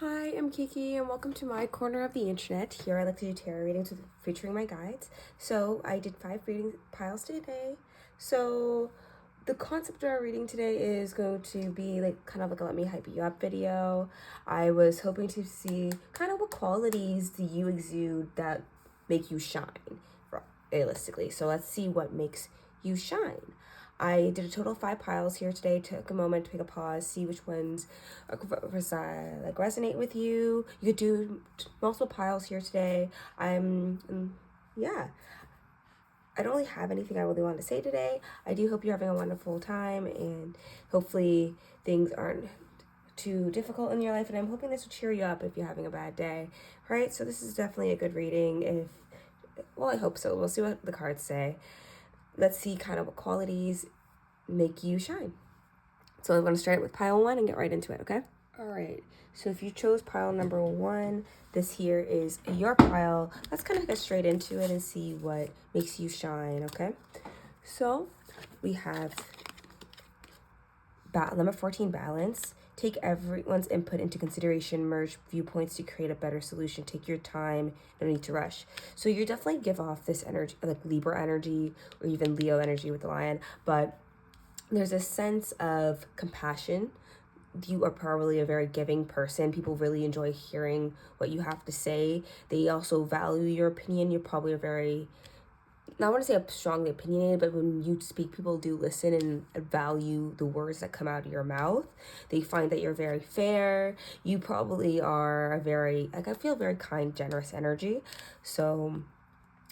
Hi, I'm Kiki and welcome to my corner of the internet. Here I like to do tarot readings featuring my guides. So I did 5 reading piles today. So the concept of our reading today is going to be kind of like a let me hype you up video. I was hoping to see kind of what qualities do you exude that make you shine, realistically. So let's see what makes you shine. I did a total of 5 piles here today. Took a moment to take a pause, see which ones resonate with you. You could do multiple piles here today. Yeah. I don't really have anything I really want to say today. I do hope you're having a wonderful time and hopefully things aren't too difficult in your life. And I'm hoping this will cheer you up if you're having a bad day. Right? So this is definitely a good reading. I hope so. We'll see what the cards say. Let's see kind of what qualities make you shine. So I'm going to start with pile 1 and get right into it, okay? All right. So if you chose pile number 1, this here is your pile. Let's kind of get straight into it and see what makes you shine, okay? So we have number 14, balance. Take everyone's input into consideration, merge viewpoints to create a better solution. Take your time, no need to rush. So you definitely give off this energy, like Libra energy or even Leo energy with the lion, but there's a sense of compassion. You are probably a very giving person. People really enjoy hearing what you have to say. They also value your opinion. You're probably I want to say strongly opinionated, but when you speak, people do listen and value the words that come out of your mouth. They find that you're very fair. You probably are I feel very kind, generous energy. So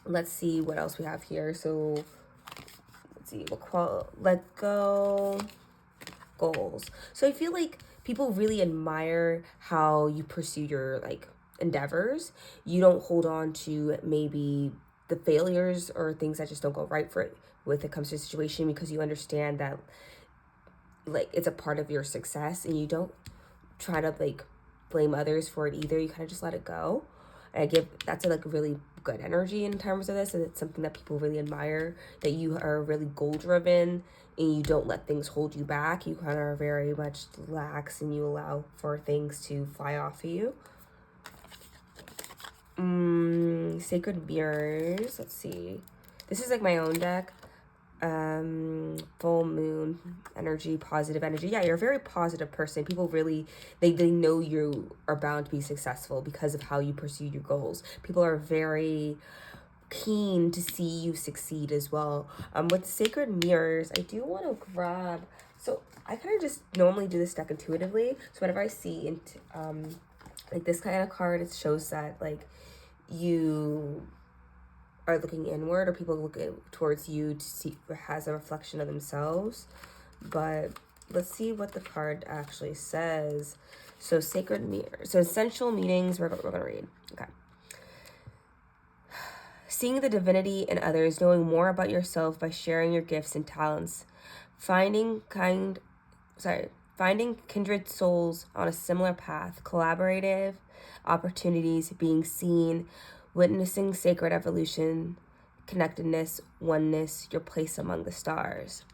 let's see what else we have here. So let's see, let go, goals. So I feel like people really admire how you pursue your endeavors. You don't hold on to maybe the failures or things that just don't go right when it comes to a situation, because you understand that it's a part of your success, and you don't try to blame others for it either. You kind of just let it go. And that's a really good energy in terms of this, and it's something that people really admire, that you are really goal driven and you don't let things hold you back. You kind of are very much lax and you allow for things to fly off of you. Sacred mirrors. Let's see. This is my own deck. Full moon energy, positive energy. Yeah, you're a very positive person. People really, they know you are bound to be successful because of how you pursue your goals. People are very keen to see you succeed as well. With sacred mirrors, I do want to grab, so I kind of just normally do this deck intuitively. So whenever I see this kind of card, it shows that you are looking inward, or people look towards you to see has a reflection of themselves. But let's see what the card actually says. So sacred mirror. So essential meanings we're going to read. Okay. Seeing the divinity in others, knowing more about yourself by sharing your gifts and talents, finding kindred souls on a similar path, collaborative opportunities, being seen, witnessing sacred evolution, connectedness, oneness, your place among the stars.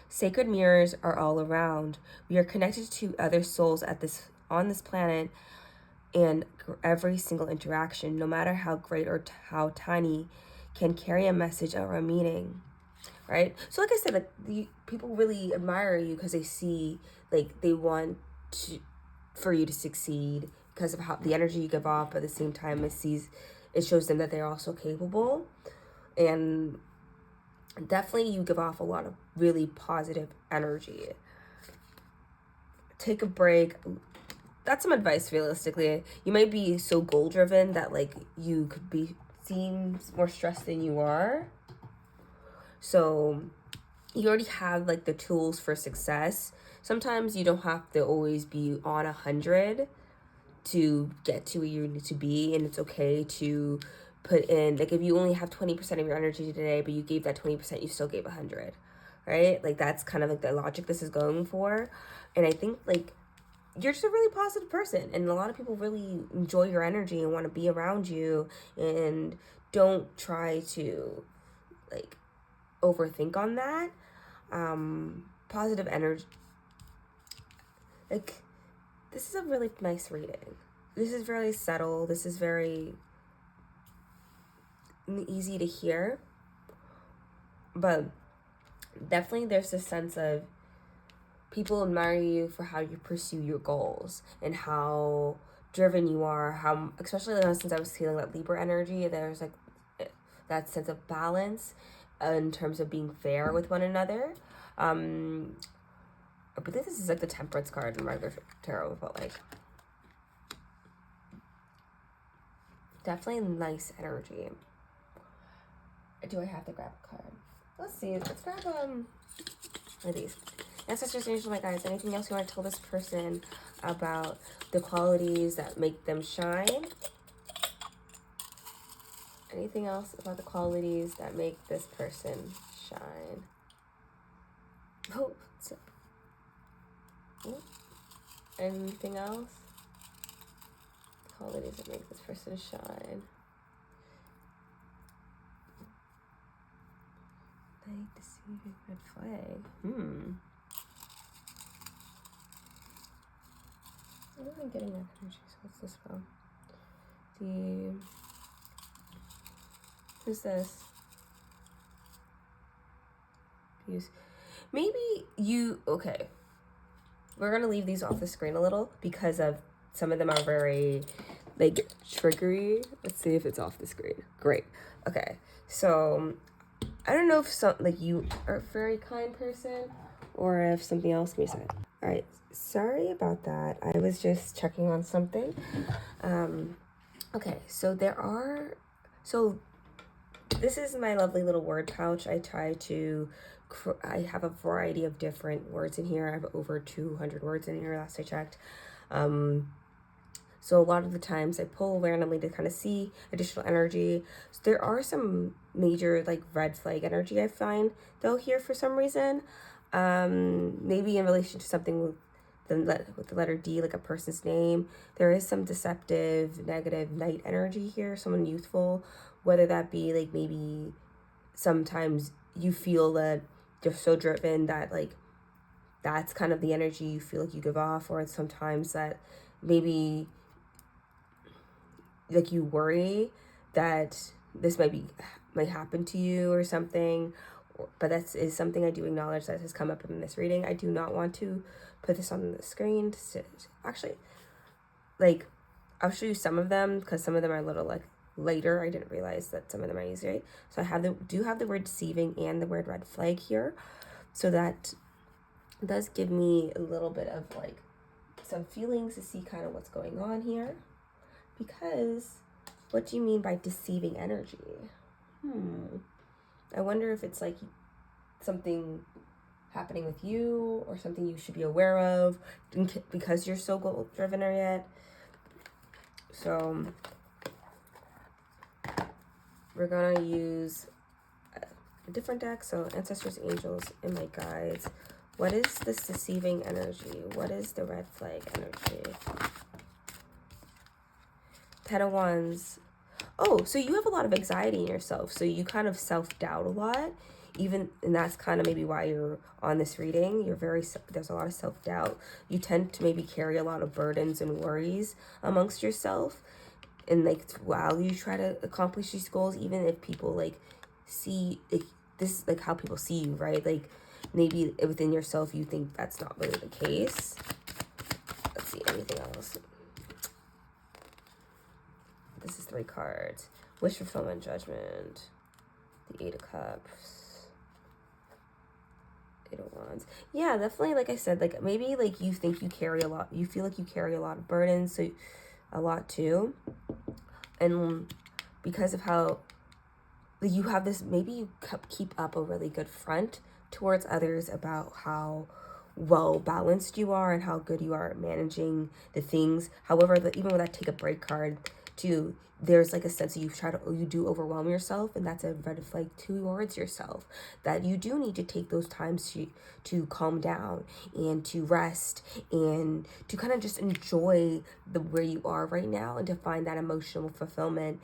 Sacred mirrors are all around. We are connected to other souls on this planet, and every single interaction, no matter how great or how tiny, can carry a message or a meaning. Right? So like I said, people really admire you because they see, they want for you to succeed because of how the energy you give off. But at the same time, it shows them that they're also capable. And definitely you give off a lot of really positive energy. Take a break. That's some advice, realistically. You might be so goal driven that you could seem more stressed than you are. So you already have the tools for success. Sometimes you don't have to always be on 100 to get to where you need to be, and it's okay to put in, if you only have 20% of your energy today, but you gave that 20%, you still gave 100, right? That's kind of the logic this is going for. And I think you're just a really positive person, and a lot of people really enjoy your energy and want to be around you, and don't try to overthink on that. Positive energy, this is a really nice reading. This is very subtle. This is very easy to hear. But definitely there's a sense of people admire you for how you pursue your goals and how driven you are, how, especially since I was feeling that Libra energy, there's like that sense of balance in terms of being fair with one another. I believe this is like the Temperance card in regular tarot, but like definitely nice energy. Do I have to grab a card? Let's see. Let's grab one of these. Ancestors, angels, my guides, anything else you want to tell this person about the qualities that make them shine? Anything else about the qualities that make this person shine? Oh, anything else? Qualities that make this person shine. Like deceiving red flag. I wasn't getting that energy, so what's this from? Who's this? Maybe you, okay. We're gonna leave these off the screen a little because of some of them are very like triggery. Let's see if it's off the screen. Great. Okay. So I don't know if you are a very kind person or if something else can be said. All right. Sorry about that. I was just checking on something. Okay. So this is my lovely little word pouch. I have a variety of different words in here. I have over 200 words in here last I checked. So a lot of the times I pull randomly to kind of see additional energy. So there are some major like red flag energy I find though here for some reason. Maybe in relation to something with the letter D, like a person's name. There is some deceptive, negative night energy here, someone youthful, whether that be like maybe sometimes you feel that you're so driven that like that's kind of the energy you feel like you give off, or sometimes that maybe like you worry that this might happen to you or something. But that is something I do acknowledge that has come up in this reading. I do not want to put this on the screen. Actually, like, I'll show you some of them because some of them are a little like later. I didn't realize that some of them are easier. So I do have the word deceiving and the word red flag here. So that does give me a little bit of like some feelings to see kind of what's going on here. Because what do you mean by deceiving energy? I wonder if it's like something happening with you or something you should be aware of because you're so goal driven or yet. So we're gonna use a different deck. So ancestors, angels, and my guides. What is this deceiving energy? What is the red flag energy? Ten of Wands. Oh, so you have a lot of anxiety in yourself. So you kind of self-doubt a lot. And that's kind of maybe why you're on this reading. There's a lot of self-doubt. You tend to maybe carry a lot of burdens and worries amongst yourself. And like while you try to accomplish these goals, even if people like see like this is like how people see you, right? Like maybe within yourself you think that's not really the case. Let's see, anything else. This is 3 cards. Wish fulfillment, judgment. The 8 of Cups. 8 of Wands. Yeah, definitely, like I said, like maybe like you think you carry a lot. You feel like you carry a lot of burdens, so a lot too. And because of how you have this, maybe you keep up a really good front towards others about how well balanced you are and how good you are at managing the things. However, even with that take a break card too, there's like a sense that you do overwhelm yourself, and that's a red flag towards yourself, that you do need to take those times to calm down and to rest and to kind of just enjoy where you are right now and to find that emotional fulfillment.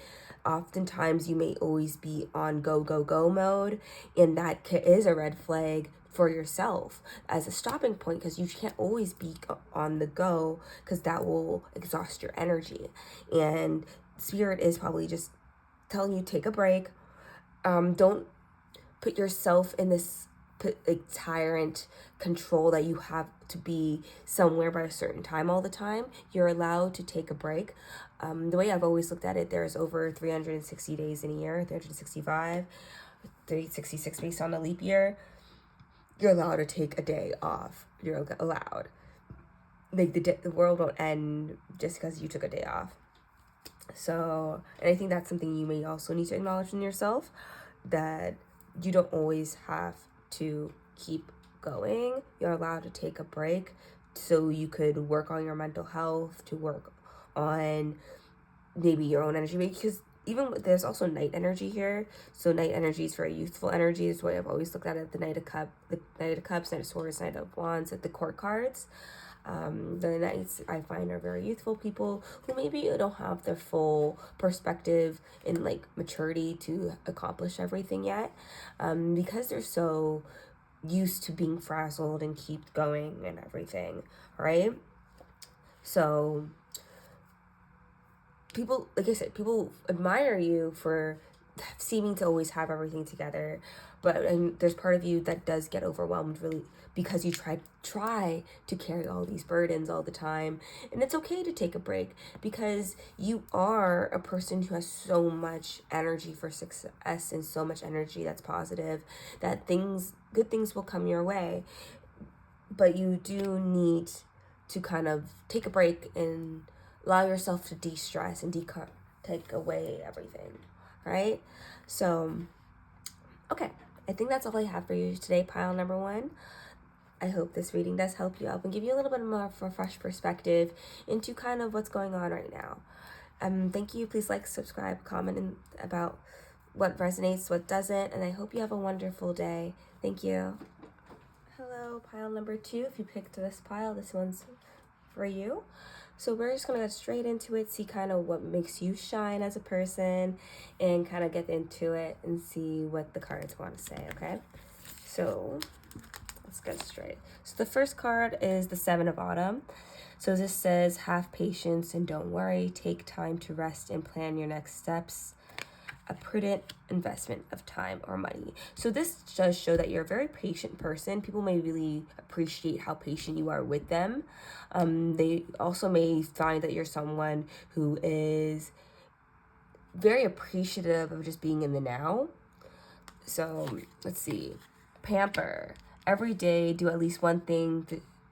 Oftentimes you may always be on go, go, go mode, and that is a red flag for yourself as a stopping point, because you can't always be on the go, because that will exhaust your energy. And Spirit is probably just telling you, take a break. Don't put yourself in this tyrant control that you have to be somewhere by a certain time all the time. You're allowed to take a break. The way I've always looked at it, there's over 360 days in a year, 365, 366 based on a leap year. You're allowed to take a day off. You're allowed. Like, the world won't end just because you took a day off. So, and I think that's something you may also need to acknowledge in yourself, that you don't always have to keep going. You're allowed to take a break so you could work on your mental health, to work on maybe your own energy, because even there's also night energy here. So night energy is very youthful energy, is what I've always looked at it. The Knight of Cups, Knight of Swords, Knight of Wands, at the court cards. The Knights, I find, are very youthful people who maybe don't have their full perspective and like maturity to accomplish everything yet, because they're so used to being frazzled and keep going and everything, right? So people, like I said, people admire you for seeming to always have everything together, but there's part of you that does get overwhelmed, really, because you try to carry all these burdens all the time. And it's okay to take a break, because you are a person who has so much energy for success and so much energy that's positive, that good things will come your way. But you do need to kind of take a break and allow yourself to de-stress and take away everything, right? So, okay, I think that's all I have for you today, pile number 1. I hope this reading does help you out and give you a little bit more of a fresh perspective into kind of what's going on right now. Thank you. Please like, subscribe, comment about what resonates, what doesn't, and I hope you have a wonderful day. Thank you. Hello, pile number 2. If you picked this pile, this one's for you. So we're just going to get straight into it, see kind of what makes you shine as a person, and kind of get into it and see what the cards want to say, okay? So let's get straight. So the first card is the 7 of Autumn. So this says, have patience and don't worry. Take time to rest and plan your next steps. A prudent investment of time or money. So this does show that you're a very patient person. People may really appreciate how patient you are with them. They also may find that you're someone who is very appreciative of just being in the now. So let's see. Pamper. Every day, do at least one thing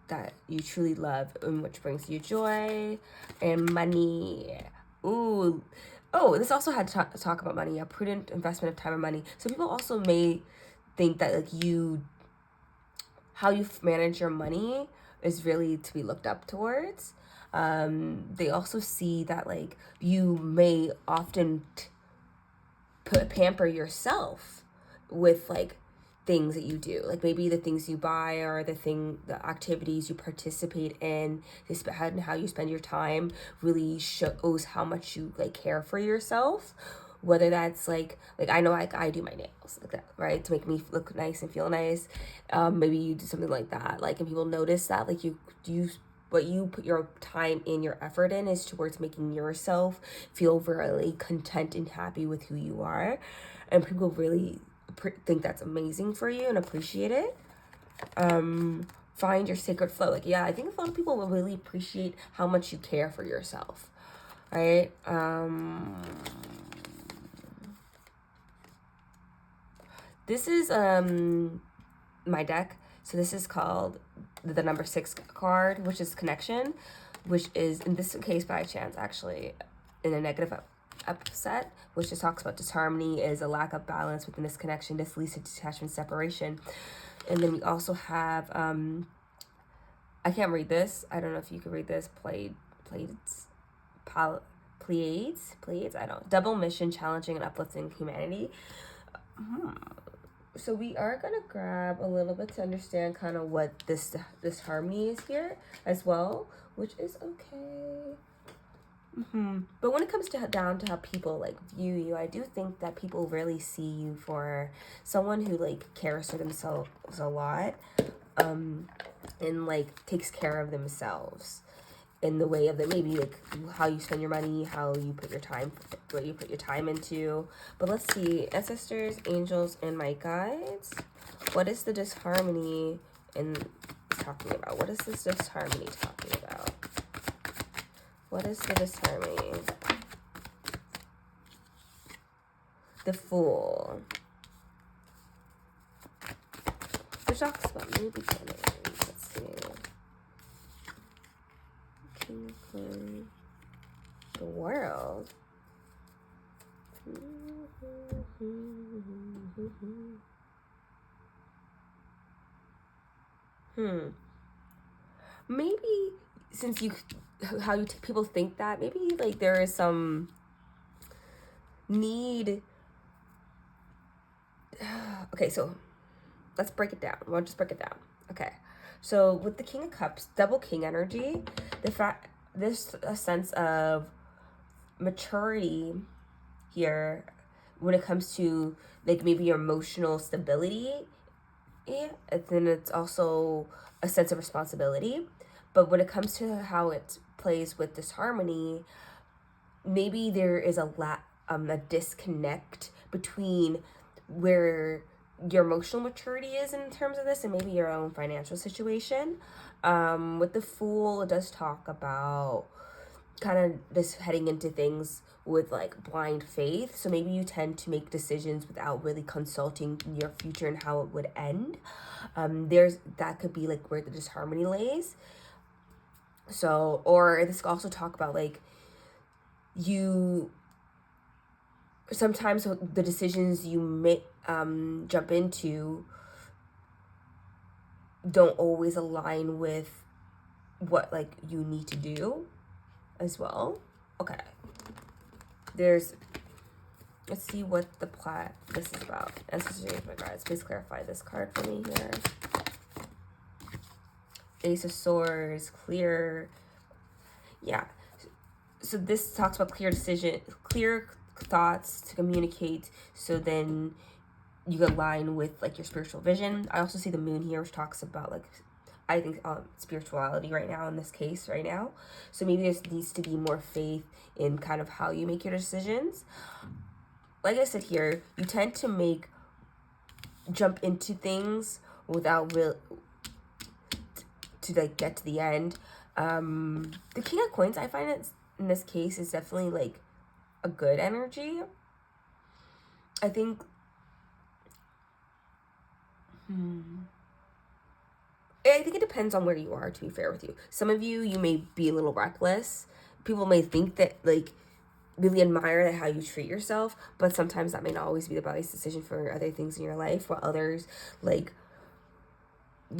that you truly love and which brings you joy. And money. Ooh. Oh, this also had to talk about money, a prudent investment of time and money. So people also may think that like how you manage your money is really to be looked up towards. They also see that like you may often pamper yourself with like things that you do, like maybe the things you buy or the activities you participate in, and how you spend your time really shows how much you like care for yourself. Whether that's like I know I do my nails like that, right, to make me look nice and feel nice. Maybe you do something like that, like, and people notice that like what you put your time and your effort in is towards making yourself feel really content and happy with who you are, and people really think that's amazing for you and appreciate it. Find your sacred flow. Like, yeah, I think a lot of people will really appreciate how much you care for yourself, right? This is my deck. So this is called the number 6 card, which is connection, which is in this case by chance actually in a negative upset, which just talks about disharmony, is a lack of balance within this connection. This leads to detachment, separation. And then we also have I can't read this. I don't know if you can read this. Pleiades. I don't. Double mission, challenging and uplifting humanity. So we are gonna grab a little bit to understand kind of what this harmony is here as well, which is okay. But when it comes down to how people like view you, I do think that people really see you for someone who like cares for themselves a lot, and like takes care of themselves in the way of the maybe like how you spend your money, how you put your time, what you put your time into. But let's see, ancestors, angels, and my guides. What is the disharmony in talking about? What is this disharmony talking about? What is the disharmony? The Fool. Which talks about new beginnings. Let's see. King of Coins. The World. Maybe since how people think that, maybe like there is some need. Okay, so let's break it down. We'll just break it down. Okay, so with the King of Cups, double King energy, there's a sense of maturity here when it comes to like maybe your emotional stability, and then it's also a sense of responsibility. But when it comes to how it plays with disharmony, maybe there is a disconnect between where your emotional maturity is in terms of this and maybe your own financial situation. With the Fool, it does talk about kind of just heading into things with like blind faith. So maybe you tend to make decisions without really consulting your future and how it would end. That could be like where the disharmony lays. So, or this could also talk about like you sometimes the decisions you make jump into don't always align with what like you need to do as well. Okay, let's see what this is about. Ancestors, my guides, please clarify this card for me here. Ace of Swords, clear. Yeah, so this talks about clear thoughts to communicate, so then you align with like your spiritual vision. I also see the moon here, which talks about like, I think spirituality right now in this case right now. So maybe there needs to be more faith in kind of how you make your decisions. Like I said here, you tend to jump into things without to like get to the end. The King of Coins, I find it in this case is definitely like a good energy. I think it depends on where you are, to be fair with you. Some of you may be a little reckless. People may think that like really admire how you treat yourself, but sometimes that may not always be the best decision for other things in your life, while others like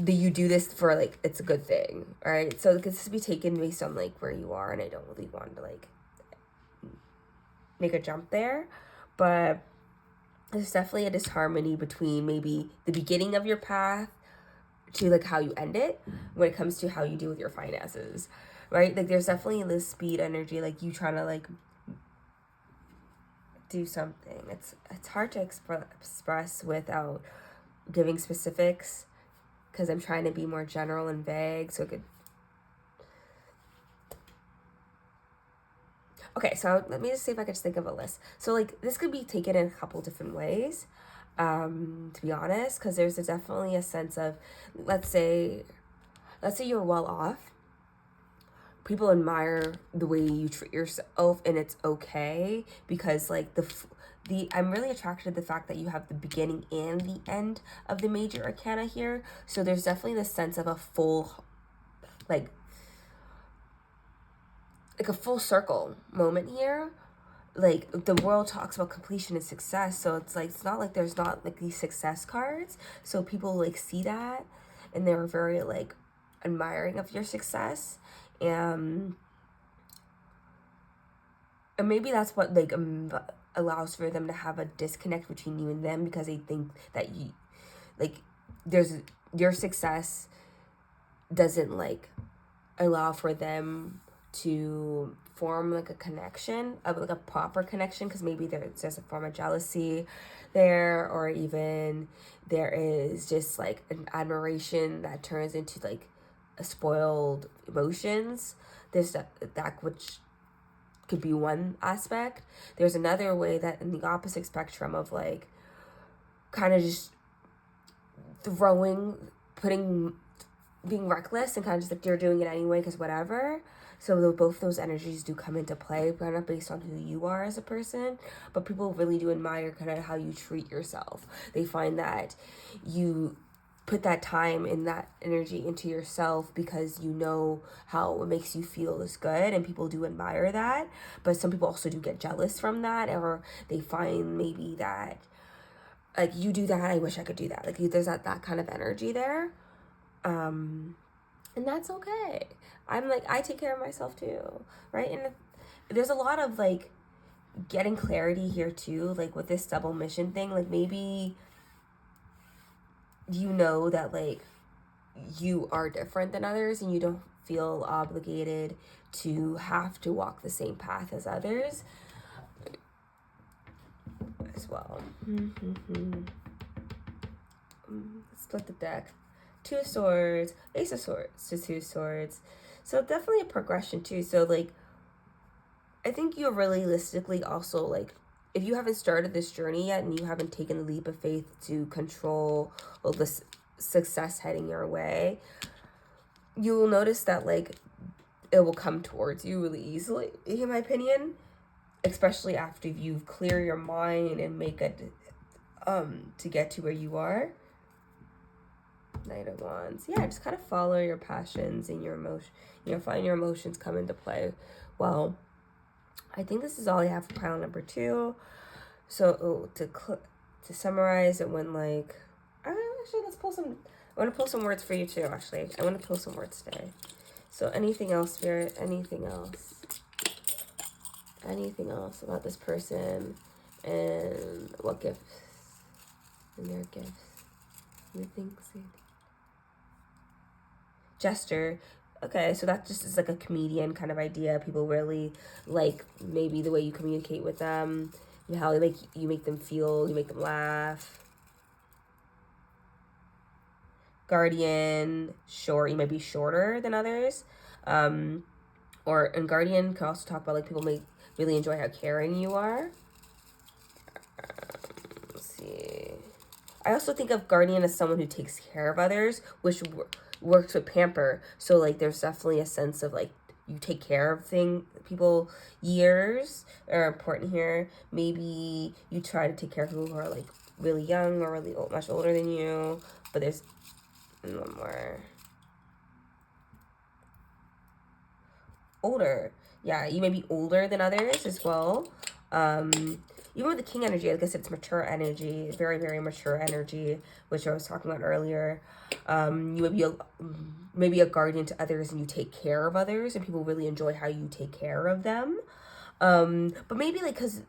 you do this for like it's a good thing. All right, so this to be taken based on like where you are, and I don't really want to like make a jump there, but there's definitely a disharmony between maybe the beginning of your path to like how you end it when it comes to how you deal with your finances, right? Like there's definitely this speed energy, like you trying to like do something. It's hard to express without giving specifics, because I'm trying to be more general and vague, so it could. Okay, so let me just see if I could just think of a list. So like this could be taken in a couple different ways, to be honest, because there's definitely a sense of, let's say you're well off. People admire the way you treat yourself, and it's okay, because like I'm really attracted to the fact that you have the beginning and the end of the major arcana here. So there's definitely this sense of a full, like a full circle moment here. Like the world talks about completion and success, so it's not like there's not like these success cards. So people like see that, and they're very like admiring of your success, and maybe that's what like allows for them to have a disconnect between you and them, because they think that you like your success doesn't like allow for them to form like a connection, like a proper connection, because maybe there's a form of jealousy there, or even there is just like an admiration that turns into like a spoiled emotions. There's that which could be one aspect. There's another way that in the opposite spectrum of like kind of just being reckless and kind of just like you're doing it anyway because whatever. So both those energies do come into play, kind of based on who you are as a person. But people really do admire kind of how you treat yourself. They find that you put that time and that energy into yourself because you know how it makes you feel is good, and people do admire that. But some people also do get jealous from that, or they find maybe that like you do that, I wish I could do that. Like there's that kind of energy there. And that's okay. I'm like, I take care of myself too, right? And there's a lot of like getting clarity here too, like with this double mission thing. Like maybe you know that like you are different than others and you don't feel obligated to have to walk the same path as others as well. Split the deck. 2 of Swords, Ace of Swords to 2 Swords. So definitely a progression too. So like, I think you're realistically also like, if you haven't started this journey yet and you haven't taken the leap of faith to control all this success heading your way, you will notice that like it will come towards you really easily, in my opinion, especially after you've cleared your mind and make a to get to where you are. Knight of Wands. Yeah, just kind of follow your passions and your emotion. Find your emotions come into play. Well, I think this is all I have for pile number 2. So to summarize, it went like, actually, let's pull some. I want to pull some words for you too. Actually, I want to pull some words today. So anything else, Spirit? Anything else? Anything else about this person and what gifts and their gifts? You think so? Jester. Okay, so that just is like a comedian kind of idea. People really like maybe the way you communicate with them, how you make them feel, you make them laugh. Guardian, short. You might be shorter than others. And Guardian can also talk about like people may really enjoy how caring you are. Let's see. I also think of Guardian as someone who takes care of others, which works with pamper. So like there's definitely a sense of like you take care of people. Years are important here. Maybe you try to take care of people who are like really young or really much older than you. But there's one more. Older. Yeah, you may be older than others as well. Even with the King energy, I guess it's mature energy, very, very mature energy, which I was talking about earlier. You may be a guardian to others and you take care of others and people really enjoy how you take care of them. But maybe like, because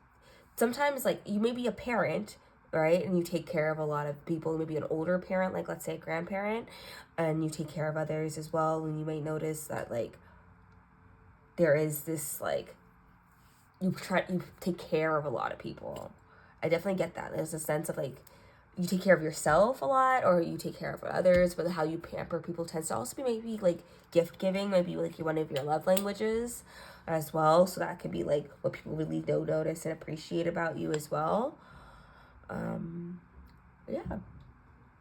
sometimes like you may be a parent, right? And you take care of a lot of people, maybe an older parent, like let's say a grandparent, and you take care of others as well. And you may notice that like there is this like, you take care of a lot of people. I definitely get that. There's a sense of like you take care of yourself a lot, or you take care of others, but how you pamper people tends to also be maybe like gift giving, maybe like one of your love languages as well. So that could be like what people really do notice and appreciate about you as well. Yeah.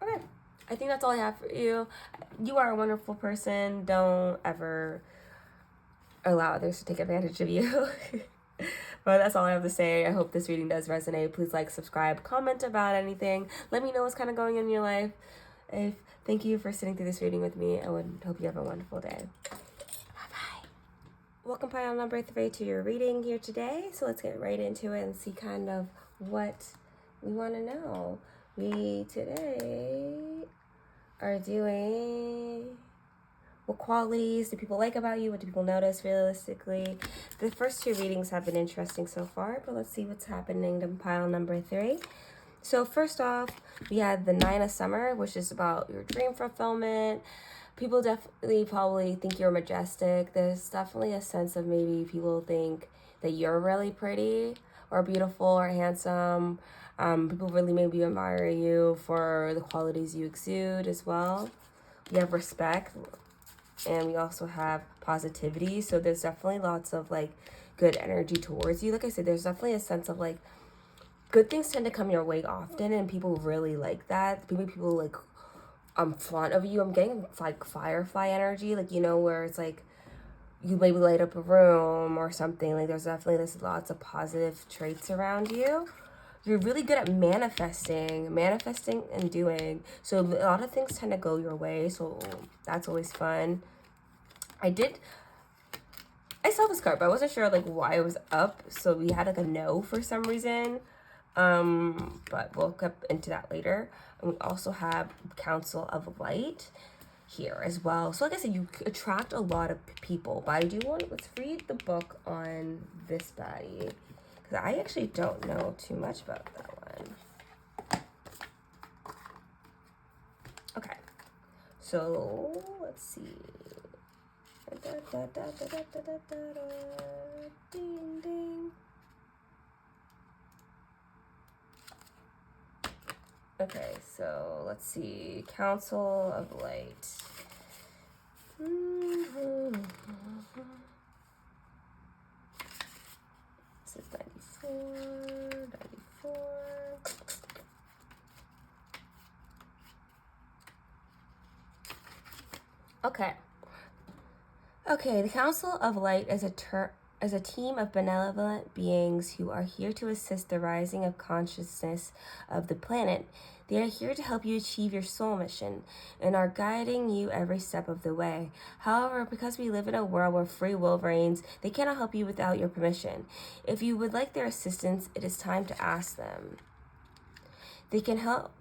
Okay. I think that's all I have for you. You are a wonderful person. Don't ever allow others to take advantage of you. But that's all I have to say. I hope this reading does resonate. Please like, subscribe, comment about anything. Let me know what's kind of going on in your life. Thank you for sitting through this reading with me. I would hope you have a wonderful day. Bye-bye. Welcome, pile number 3, to your reading here today. So let's get right into it and see kind of what we want to know. We today are doing... what qualities do people like about you? What do people notice realistically? The first 2 readings have been interesting so far, but let's see what's happening to pile number 3. So first off, we had the 9 of Summer, which is about your dream fulfillment, people definitely probably think you're majestic. There's definitely a sense of maybe people think that you're really pretty or beautiful or handsome. People really maybe admire you for the qualities you exude as well. We have respect, and we also have positivity. So there's definitely lots of like good energy towards you. Like I said, there's definitely a sense of like good things tend to come your way often, and people really like that. Maybe people like front of you. I'm getting like firefly energy, like, you know, where it's like you maybe light up a room or something. Like there's lots of positive traits around you. You're really good at manifesting and doing. So a lot of things tend to go your way. So that's always fun. I saw this card, but I wasn't sure like why it was up. So we had like a no for some reason. But we'll get into that later. And we also have Council of Light here as well. So like I said, you attract a lot of people. But let's read the book on this baddie, because I actually don't know too much about that one. Okay, so let's see. Ding, ding. Okay, so let's see. Council of Light. This is 94. Okay, the Council of Light is a team of benevolent beings who are here to assist the rising of consciousness of the planet. They are here to help you achieve your soul mission and are guiding you every step of the way. However, because we live in a world where free will reigns, they cannot help you without your permission. If you would like their assistance, it is time to ask them. They can help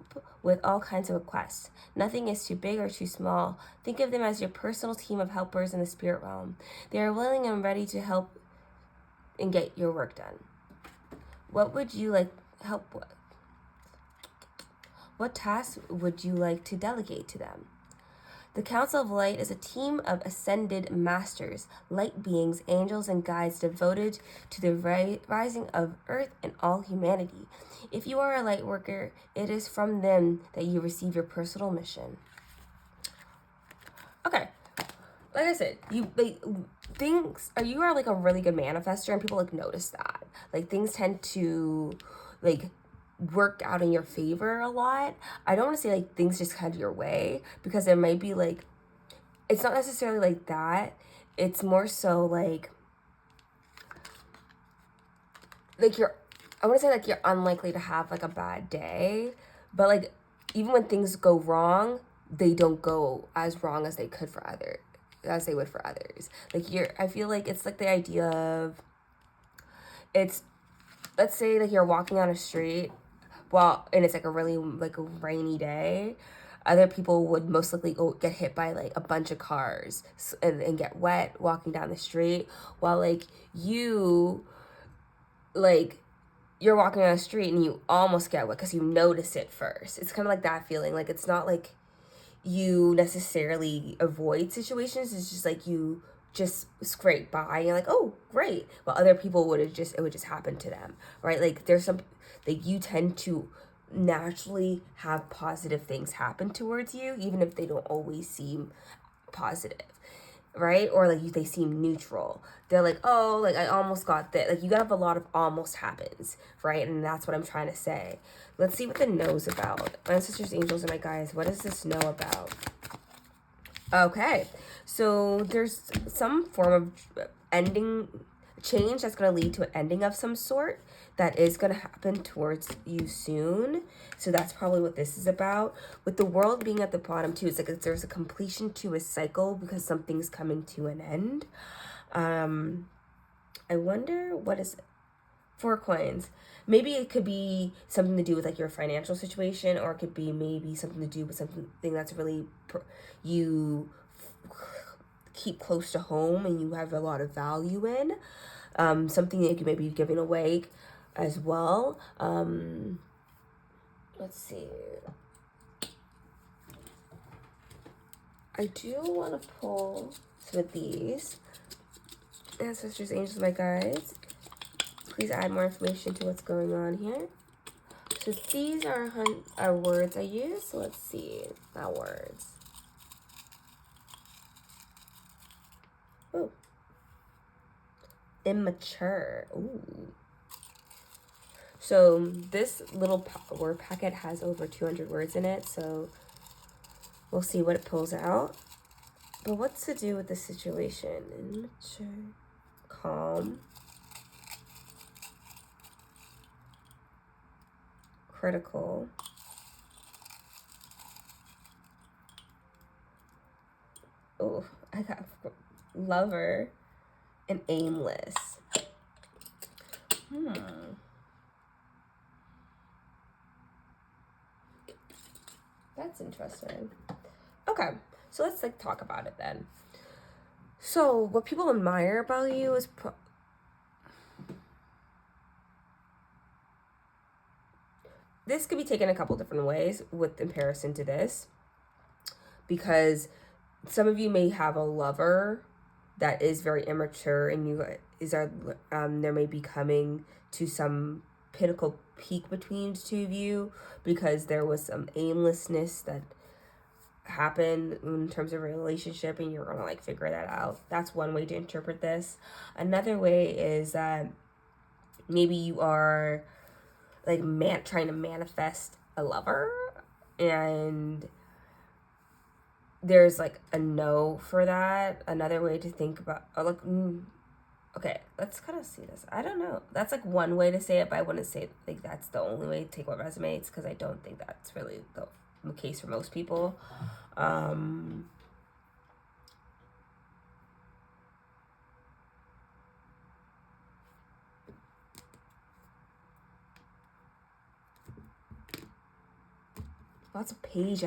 with all kinds of requests. Nothing is too big or too small. Think of them as your personal team of helpers in the spirit realm. They are willing and ready to help and get your work done. What would you like help with? What tasks would you like to delegate to them? The Council of Light is a team of ascended masters, light beings, angels, and guides devoted to the rising of Earth and all humanity. If you are a light worker, it is from them that you receive your personal mission. Okay, like I said, you are like a really good manifester, and people like notice that. Like things tend to like work out in your favor a lot. I don't want to say like things just head your way, because there might be like, it's not necessarily like that. It's more so like I want to say like you're unlikely to have like a bad day, but like even when things go wrong, they don't go as wrong as they would for others. Like I feel like it's like the idea of, let's say like you're walking on a street, and it's like a really like a rainy day. Other people would most likely get hit by like a bunch of cars and get wet walking down the street, while like you're walking on the street and you almost get wet because you notice it first. It's kind of like that feeling. Like it's not like you necessarily avoid situations. It's just like you just scrape by and you're like, oh, great. While other people it would just happen to them, right? Like there's some, like you tend to naturally have positive things happen towards you, even if they don't always seem positive, right? Or like they seem neutral. They're like, oh, like I almost got that. Like you gotta have a lot of almost happens, right? And that's what I'm trying to say. Let's see what the no's about. My ancestors, angels, and my guides. What does this know about? Okay, so there's some form of change that's going to lead to an ending of some sort that is going to happen towards you soon. So that's probably what this is about. With the world being at the bottom too, it's like there's a completion to a cycle because something's coming to an end. I wonder, what is it? 4 coins. Maybe it could be something to do with like your financial situation, or it could be maybe something to do with something that's really you keep close to home and you have a lot of value in. Something that you could maybe be giving away as well. Let's see. I do want to pull some of these. Ancestors, angels, my guides. Please add more information to what's going on here. So these are words I use. So let's see. Now words. Oh. Immature. Ooh. So this little word packet has over 200 words in it. So we'll see what it pulls out. But what's to do with the situation? Immature. Calm. Critical. Oh, I got lover and aimless. That's interesting. Okay, so let's like talk about it then. So what people admire about you is this could be taken a couple different ways with comparison to this, because some of you may have a lover that is very immature, and there may be coming to some pinnacle peak between the two of you because there was some aimlessness that happened in terms of a relationship, and you're gonna like figure that out. That's one way to interpret this. Another way is that maybe you are like trying to manifest a lover, and there's like a no for that. Another way to think about, okay, let's kind of see this. I don't know. That's like one way to say it, but I wouldn't say like that's the only way to take what resonates, because I don't think that's really the case for most people. Lots of pages.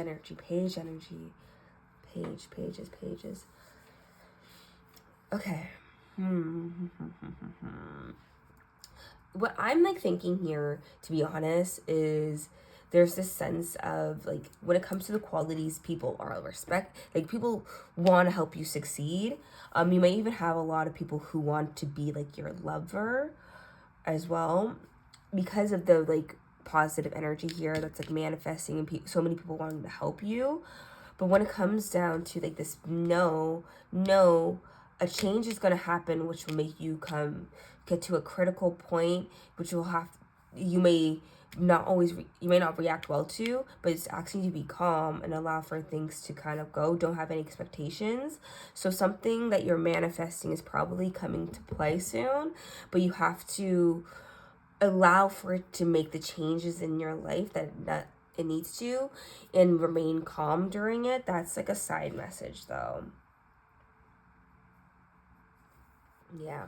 Pages. Okay. What I'm like thinking here, to be honest, is there's this sense of like when it comes to the qualities people are respect, like people want to help you succeed. You may even have a lot of people who want to be like your lover as well, because of the like positive energy here that's like manifesting, and so many people wanting to help you. But when it comes down to like this no, a change is going to happen, which will make you get to a critical point, which you may not react well to, but it's asking you to be calm and allow for things to kind of go. Don't have any expectations. So something that you're manifesting is probably coming to play soon, but you have to allow for it to make the changes in your life that it needs to, and remain calm during it. That's like a side message though. Yeah.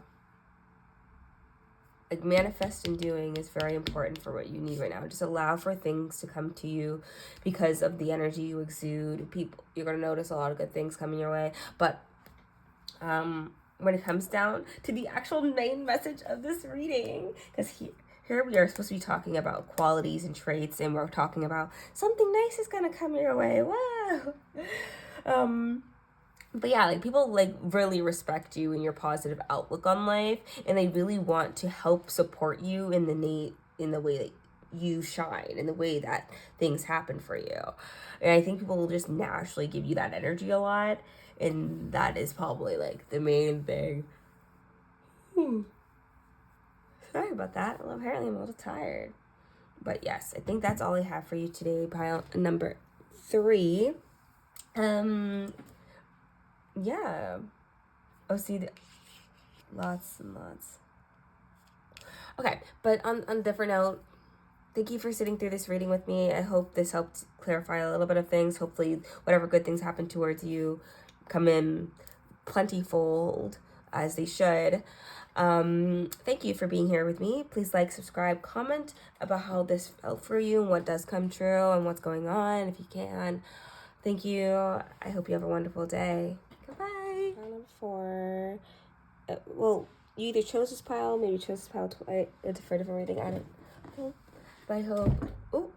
Like manifest and doing is very important for what you need right now. Just allow for things to come to you because of the energy you exude. You're going to notice a lot of good things coming your way. But when it comes down to the actual main message of this reading, because here we are supposed to be talking about qualities and traits, and we're talking about something nice is going to come your way. Wow. But yeah, like people like really respect you and your positive outlook on life, and they really want to help support you in the way that you shine, in the way that things happen for you. And I think people will just naturally give you that energy a lot, and that is probably like the main thing. Sorry about that. Well, apparently I'm a little tired. But yes, I think that's all I have for you today. Pile number 3. Yeah. Oh, see, lots and lots. Okay, but on a different note, thank you for sitting through this reading with me. I hope this helped clarify a little bit of things. Hopefully, whatever good things happen towards you come in plentyfold, as they should. Thank you for being here with me. Please like, subscribe, comment about how this felt for you and what does come true and what's going on, if you can. Thank you. I hope you have a wonderful day. Goodbye. Pile number 4. Well, you either chose this pile, maybe chose this pile for a different reading. I don't know. But I hope.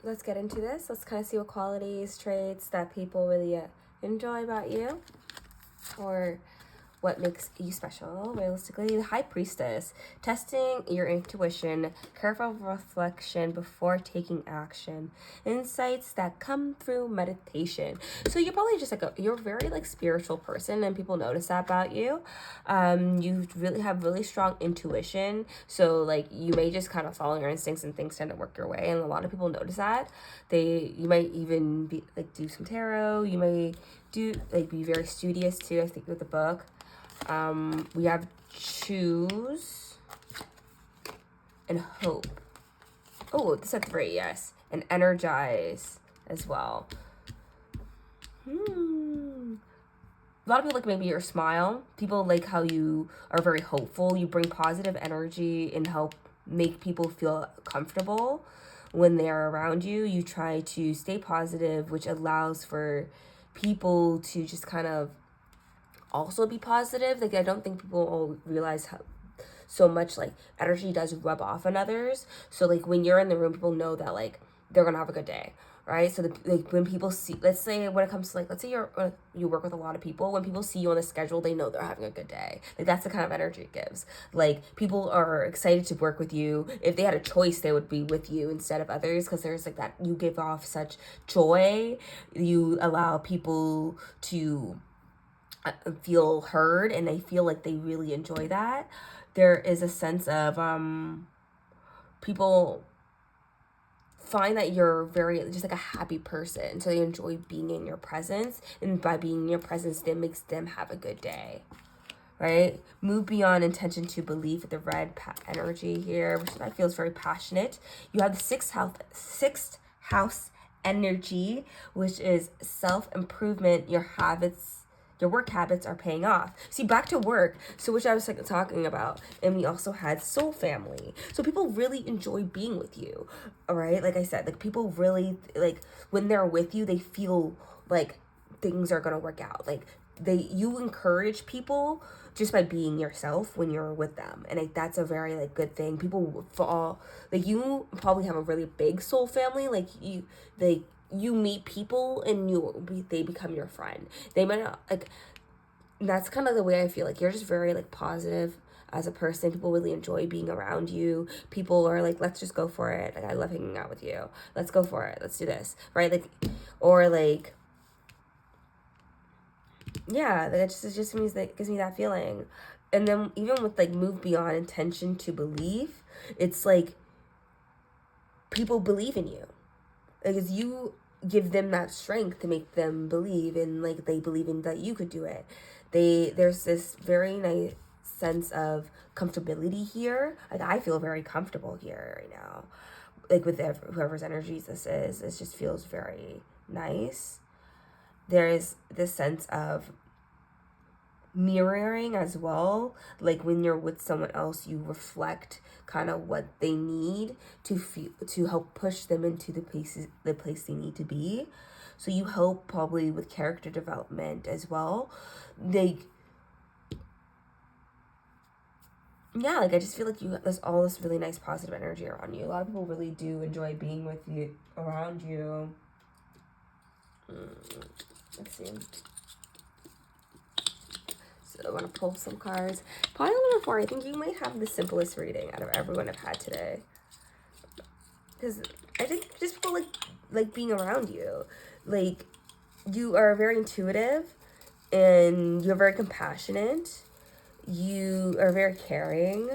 Let's get into this. Let's kind of see what qualities, traits that people really enjoy about you, or what makes you special, realistically. The High Priestess, testing your intuition, careful reflection before taking action, insights that come through meditation. So you're probably just like you're a very like spiritual person, and people notice that about you. You really have really strong intuition, so like you may just kind of follow your instincts and things tend to work your way, and a lot of people notice that. You might even be like do some tarot, you may do like be very studious too, I think, with the book. We have choose and hope. Oh, this is 3, yes. And energize as well. A lot of people like maybe your smile. People like how you are very hopeful. You bring positive energy and help make people feel comfortable when they are around you. You try to stay positive, which allows for people to just kind of also be positive. Like, I don't think people all realize how so much like energy does rub off on others. So like when you're in the room, people know that like they're gonna have a good day, right? So like when people see, let's say when it comes to like, let's say you work with a lot of people, when people see you on the schedule, they know they're having a good day. Like that's the kind of energy it gives. Like people are excited to work with you. If they had a choice, they would be with you instead of others, because there's like that, you give off such joy. You allow people to feel heard, and they feel like they really enjoy that. There is a sense of people find that you're very just like a happy person, so they enjoy being in your presence, and by being in your presence, that makes them have a good day, right? Move beyond intention to belief with the red energy here, which I feel is very passionate. You have the sixth house energy, which is self-improvement. Your work habits are paying off. See, back to work, so which I was like talking about, and we also had soul family. So people really enjoy being with you, all right? Like I said, like people really, like when they're with you, they feel like things are gonna work out. Like you encourage people just by being yourself when you're with them, and like that's a very like good thing. People fall, like you probably have a really big soul family. Like you meet people and they become your friend. They might not like, that's kind of the way I feel. Like you're just very like positive as a person. People really enjoy being around you. People are like, let's just go for it. Like I love hanging out with you. Let's go for it. Let's do this, right? Like, or like, yeah, like it just means that, it gives me that feeling. And then even with like move beyond intention to belief, it's like people believe in you. Like it's you give them that strength to make them believe, and like they believe in that you could do it. There's this very nice sense of comfortability here. Like I feel very comfortable here right now. Like with whoever's energies this is, it just feels very nice. There is this sense of mirroring as well. Like when you're with someone else, you reflect kind of what they need to feel, to help push them into the place they need to be. So you help probably with character development as well. Yeah, like I just feel like there's all this really nice positive energy around you. A lot of people really do enjoy being with you, around you. Let's see. So I want to pull some cards. Pile number 4, I think you might have the simplest reading out of everyone I've had today. Because I think just people like being around you. Like, you are very intuitive, and you're very compassionate. You are very caring.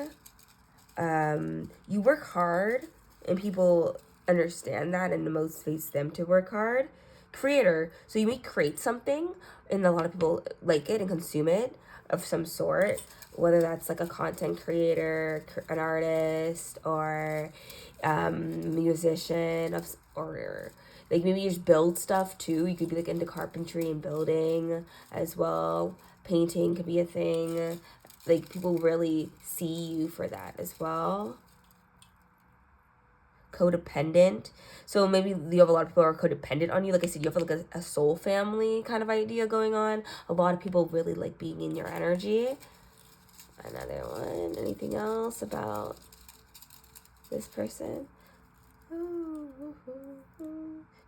You work hard, and people understand that and motivates them to work hard. Creator, so you may create something, and a lot of people like it and consume it of some sort, whether that's like a content creator, an artist, or musician, or like maybe you just build stuff too. You could be like into carpentry and building as well. Painting could be a thing. Like people really see you for that as well. Codependent, so maybe you have a lot of people who are codependent on you. Like I said, you have like a soul family kind of idea going on. A lot of people really like being in your energy. Another one. Anything else about this person?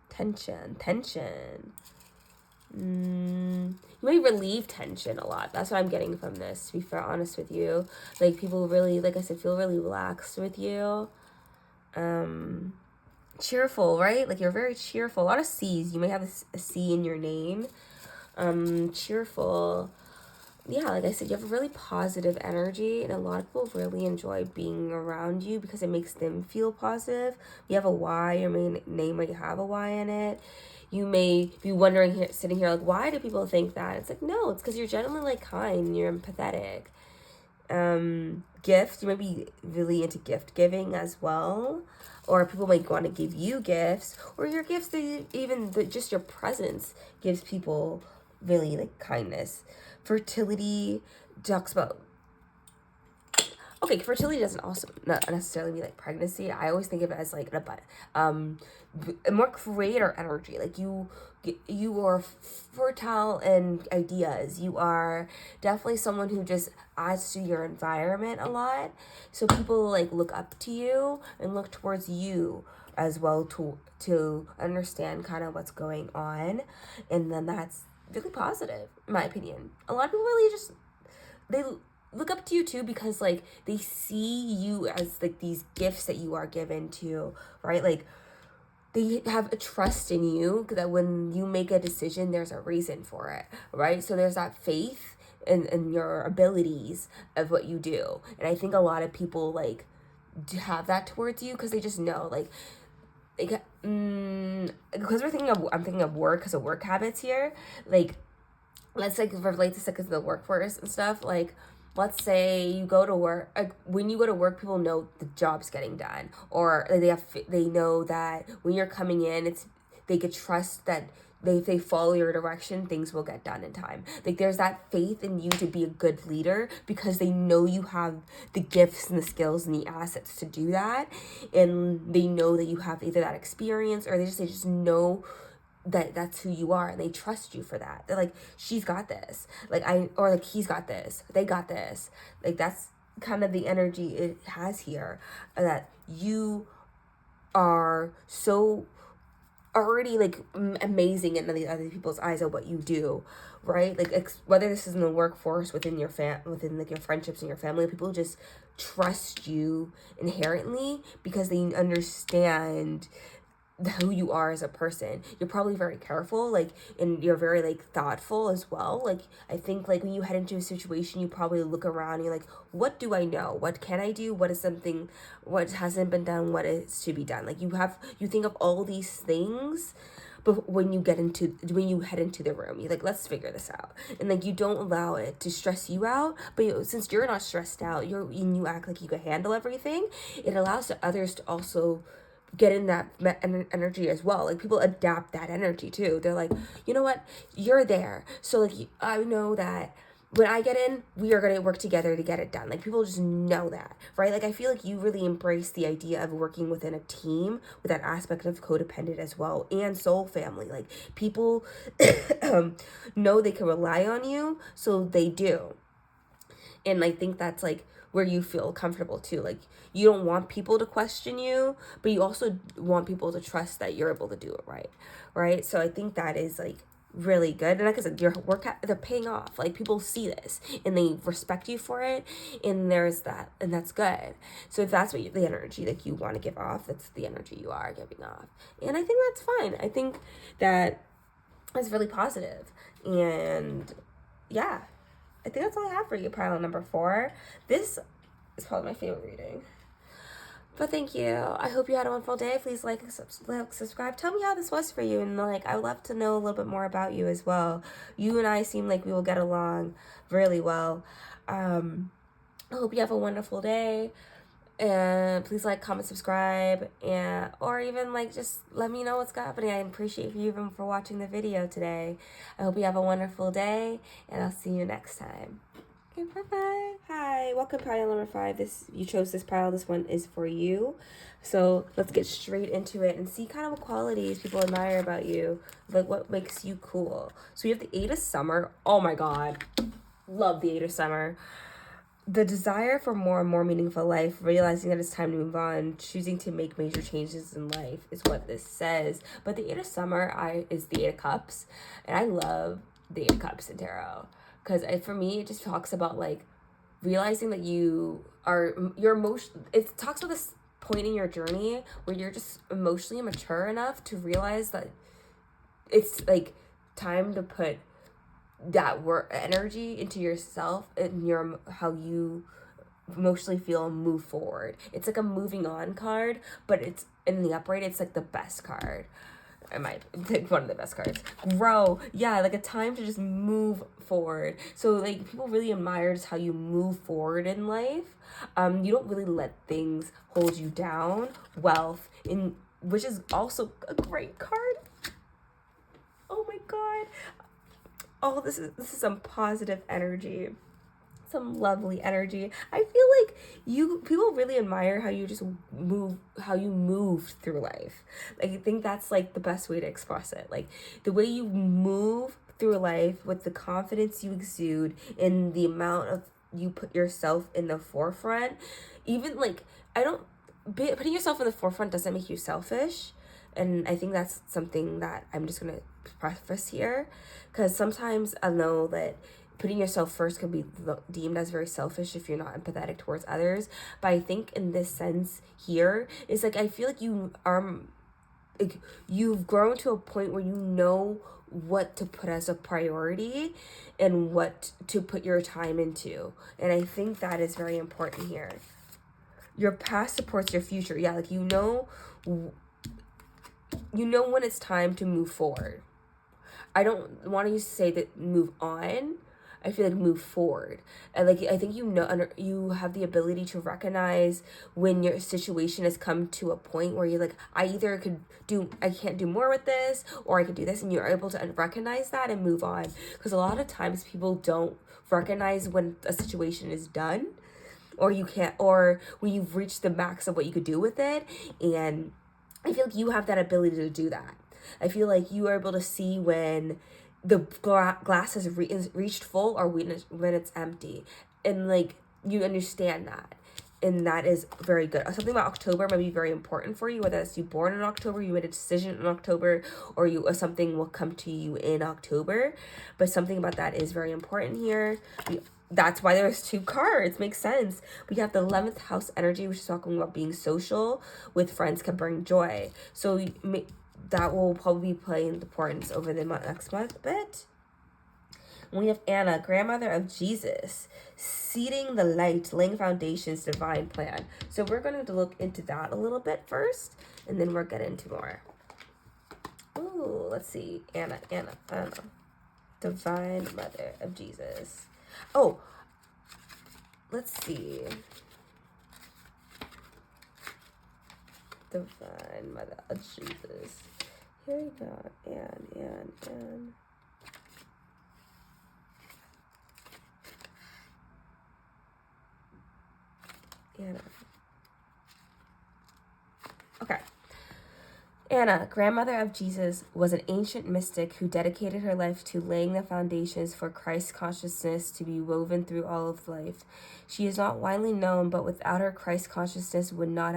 Tension. You may relieve tension a lot. That's what I'm getting from this, to be fair, honest with you. Like, people really, like I said, feel really relaxed with you. Cheerful, right? Like, you're very cheerful. A lot of C's. You may have a C in your name. Cheerful. Yeah, like I said, you have a really positive energy, and a lot of people really enjoy being around you because it makes them feel positive. You have a Y, your main name might have a Y in it. You may be wondering, here, sitting here, like, why do people think that? It's like, no, it's because you're genuinely, like, kind, you're empathetic. Gifts, you might be really into gift giving as well, or people might want to give you gifts, or your gifts, just your presence gives people really, like, kindness. Fertility talks about, okay, fertility doesn't also not necessarily mean like pregnancy. I always think of it as like a more creator energy. Like you are fertile in ideas. You are definitely someone who just adds to your environment a lot. So people like look up to you and look towards you as well to understand kind of what's going on, and then that's really positive, in my opinion. A lot of people really just, they look up to you too because like they see you as like these gifts that you are given to, right? Like they have a trust in you that when you make a decision, there's a reason for it, right? So there's that faith in your abilities of what you do. And I think a lot of people like have that towards you because they just know like because I'm thinking of work because of work habits here. Like, let's like relate this because of the workforce and stuff. Like, let's say you go to work. Like, when you go to work, people know the job's getting done, or they know that when you're coming in, they could trust that if they follow your direction, things will get done in time. Like, there's that faith in you to be a good leader because they know you have the gifts and the skills and the assets to do that. And they know that you have either that experience or they just know that that's who you are, and they trust you for that. They're like, she's got this. Or like, he's got this. They got this. Like, that's kind of the energy it has here, that you are so already like amazing in the other people's eyes of what you do, right? Like whether this is in the workforce, within within like your friendships and your family, people just trust you inherently because they understand who you are as a person. You're probably very careful, like, and you're very like thoughtful as well. Like, I think like when you head into a situation, you probably look around and you're like, what do I know? What can I do? What hasn't been done? What is to be done? Like, you think of all these things. But when you head into the room, you're like, let's figure this out. And like, you don't allow it to stress you out. But since you're not stressed out, you act like you can handle everything. It allows the others to also get in that energy as well. Like, people adapt that energy too. They're like, you know what, you're there, so like I know that when I get in, we are going to work together to get it done. Like, people just know that, right? Like, I feel like you really embrace the idea of working within a team with that aspect of codependent as well, and soul family. Like, people know they can rely on you, so they do. And I think that's like where you feel comfortable too. Like, you don't want people to question you, but you also want people to trust that you're able to do it right? So I think that is like really good. And like I said, your work, they're paying off. Like, people see this and they respect you for it, and there's that, and that's good. So if that's what the energy like you want to give off, that's the energy you are giving off, and I think that's fine. I think that is really positive, and yeah, I think that's all I have for you, pile number 4. This is probably my favorite reading. But thank you. I hope you had a wonderful day. Please like, subscribe. Tell me how this was for you. And like, I would love to know a little bit more about you as well. You and I seem like we will get along really well. I hope you have a wonderful day. And please like, comment, subscribe, and or even like just let me know what's happening. I appreciate you even for watching the video today. I hope you have a wonderful day, and I'll see you next time. Okay, bye-bye. Hi, welcome pile number 5. You chose this pile. This one is for you. So let's get straight into it and see kind of what qualities people admire about you, like what makes you cool. So we have the 8 of Summer. Oh my God, love the 8 of Summer. the desire for more and more meaningful life, realizing that it's time to move on, choosing to make major changes in life is what this says. But the Eight of Summer is the Eight of Cups, and I love the Eight of Cups in tarot because for me it just talks about like realizing that your emotion. It talks about this point in your journey where you're just emotionally mature enough to realize that it's like time to put that work energy into yourself and your how you emotionally feel and move forward. It's like a moving on card, but it's in the upright, it's like the best card. I might pick one of the best cards. Grow. Yeah, like a time to just move forward. So like people really admire just how you move forward in life. You don't really let things hold you down. Wealth, in which is also a great card. Oh my god. Oh, this is some positive energy, some lovely energy. I feel like people really admire how you just move through life. Like I think that's like the best way to express it. Like the way you move through life with the confidence you exude and the amount of you put yourself in the forefront. Even like putting yourself in the forefront doesn't make you selfish. And I think that's something that I'm just going to preface here, because sometimes I know that putting yourself first can be deemed as very selfish if you're not empathetic towards others. But I think in this sense here, it's like I feel like you've grown to a point where you know what to put as a priority and what to put your time into. And I think that is very important here. Your past supports your future. Yeah, like you know when it's time to move forward. I don't want to say that move on. I feel like move forward. And like I think you have the ability to recognize when your situation has come to a point where you're like, I can't do more with this, or I could do this, and you're able to recognize that and move on. Because a lot of times people don't recognize when a situation is done, or when you've reached the max of what you could do with it. And I feel like you have that ability to do that. I feel like you are able to see when the glass has reached full or when it's empty. And like you understand that. And that is very good. Something about October might be very important for you, whether it's you born in October, you made a decision in October, or something will come to you in October. But something about that is very important here. That's why there's two cards. Makes sense. We have the 11th house energy, which is talking about being social with friends can bring joy. So that will probably be playing importance over the next month a bit. We have Anna, grandmother of Jesus, seeding the light, laying foundations, divine plan. So we're going to look into that a little bit first, and then we'll get into more. Ooh, let's see. Anna. Divine mother of Jesus. Oh, let's see. Divine mother of Jesus. Here we go. And. Anna. Okay. Anna, grandmother of Jesus, was an ancient mystic who dedicated her life to laying the foundations for Christ consciousness to be woven through all of life. She is not widely known, but without her, Christ consciousness would not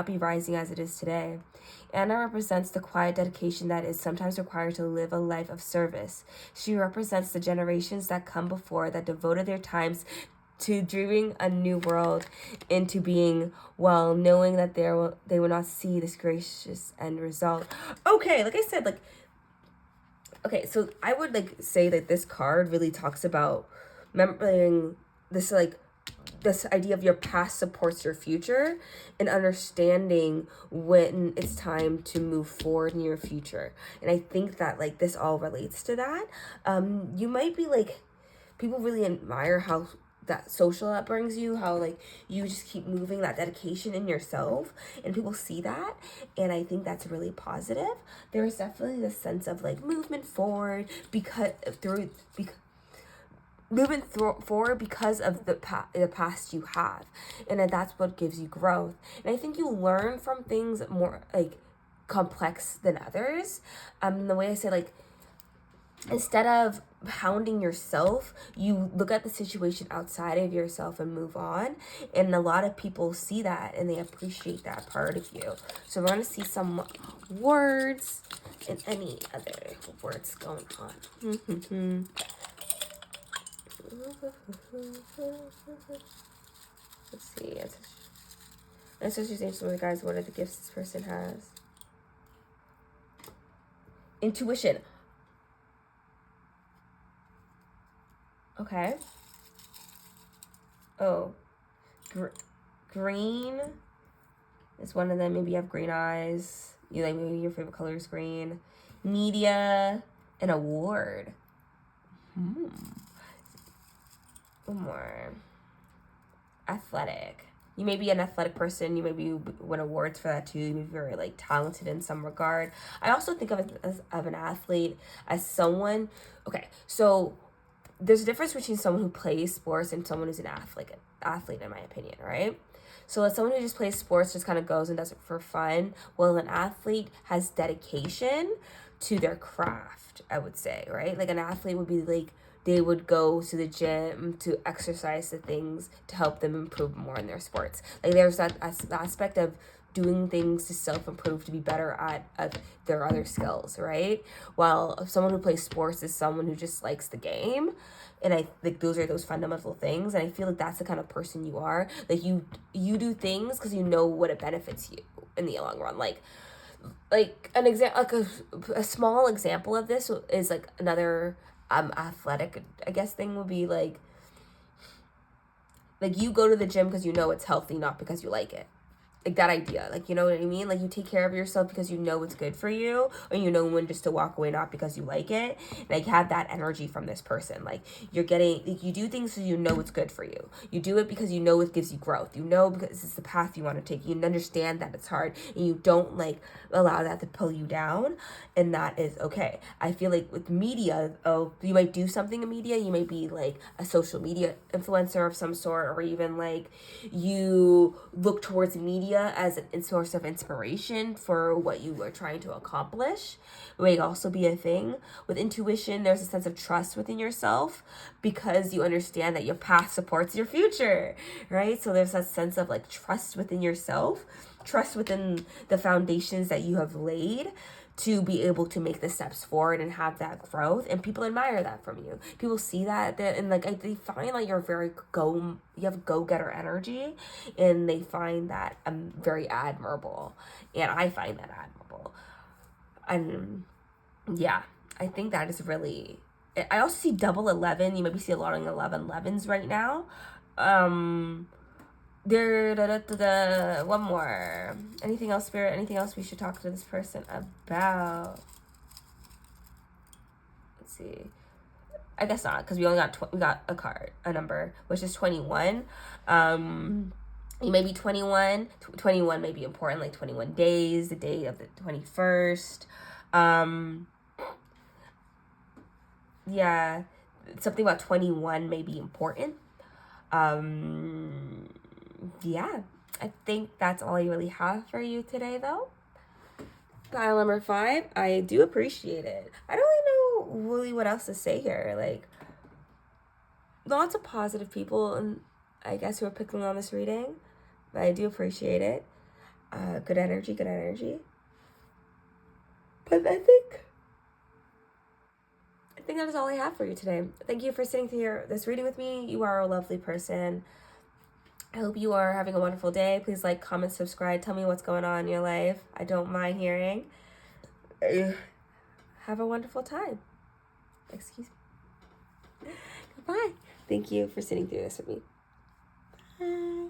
be rising as it is today. Anna represents the quiet dedication that is sometimes required to live a life of service. She represents the generations that come before that devoted their times to dreaming a new world into being, while knowing that they will not see this gracious end result. Okay, like I said, okay, so I would say that this card really talks about remembering this idea of your past supports your future and understanding when it's time to move forward in your future. And I think that this all relates to that. You might be people really admire how that social that brings you, how you just keep moving, that dedication in yourself, and people see that, and I think that's really positive. There's definitely this sense of movement forward because of the past you have, and that's what gives you growth. And I think you learn from things more complex than others. The way I say instead of hounding yourself, you look at the situation outside of yourself and move on. And a lot of people see that and they appreciate that part of you. So we're going to see some words and any other words going on. Let's see. Ancestors, some of the guys, what are the gifts this person has? Intuition. Okay. Oh. Green is one of them. Maybe you have green eyes. You like, maybe your favorite color is green. Media. An award. One more. Athletic. You may be an athletic person. You maybe win awards for that too. You may be very like talented in some regard. I also think of an athlete as someone. Okay, so there's a difference between someone who plays sports and someone who's an athlete in my opinion, right? So as someone who just plays sports, just kind of goes and does it for fun, well, an athlete has dedication to their craft, I would say, right? Like an athlete would be like, they would go to the gym to exercise the things to help them improve more in their sports. Like there's that aspect of doing things to self-improve, to be better at their other skills, right? While someone who plays sports is someone who just likes the game. And I think those are those fundamental things. And I feel like that's the kind of person you are. Like you do things because you know what it benefits you in the long run. Like an example, like a small example of this is like another athletic, I guess, thing would be like you go to the gym because you know it's healthy, not because you like it. Like that idea, like, you know what I mean? Like you take care of yourself because you know it's good for you, or you know when just to walk away, not because you like it. Like have that energy from this person. Like you're getting, like, you do things so you know it's good for you. You do it because you know it gives you growth. You know because it's the path you want to take. You understand that it's hard and you don't like allow that to pull you down, and that is okay. I feel like with media, you might do something in media. You might be like a social media influencer of some sort, or even like you look towards media as a source of inspiration for what you are trying to accomplish. It may also be a thing. With intuition, there's a sense of trust within yourself because you understand that your past supports your future, right? So there's that sense of like trust within yourself, trust within the foundations that you have laid to be able to make the steps forward and have that growth. And people admire that from you. People see that, and like they find like you're you have go-getter energy, and they find that very admirable, and I find that admirable. And yeah, I think that is really, I also see double 11. You maybe see a lot of 11s right now. One more. Anything else, Spirit? Anything else we should talk to this person about? Let's see. I guess not, because we only got we got a number, which is 21. You may be 21. 21 may be important, like 21 days, the day of the 21st. Yeah, something about 21 may be important. Yeah, I think that's all I really have for you today, though. Pile number 5, I do appreciate it. I don't really know really what else to say here. Like, lots of positive people, and I guess, who are picking on this reading, but I do appreciate it. Good energy. But I think that is all I have for you today. Thank you for sitting through this reading with me. You are a lovely person. I hope you are having a wonderful day. Please like, comment, subscribe. Tell me what's going on in your life. I don't mind hearing. Have a wonderful time. Excuse me. Goodbye. Thank you for sitting through this with me. Bye.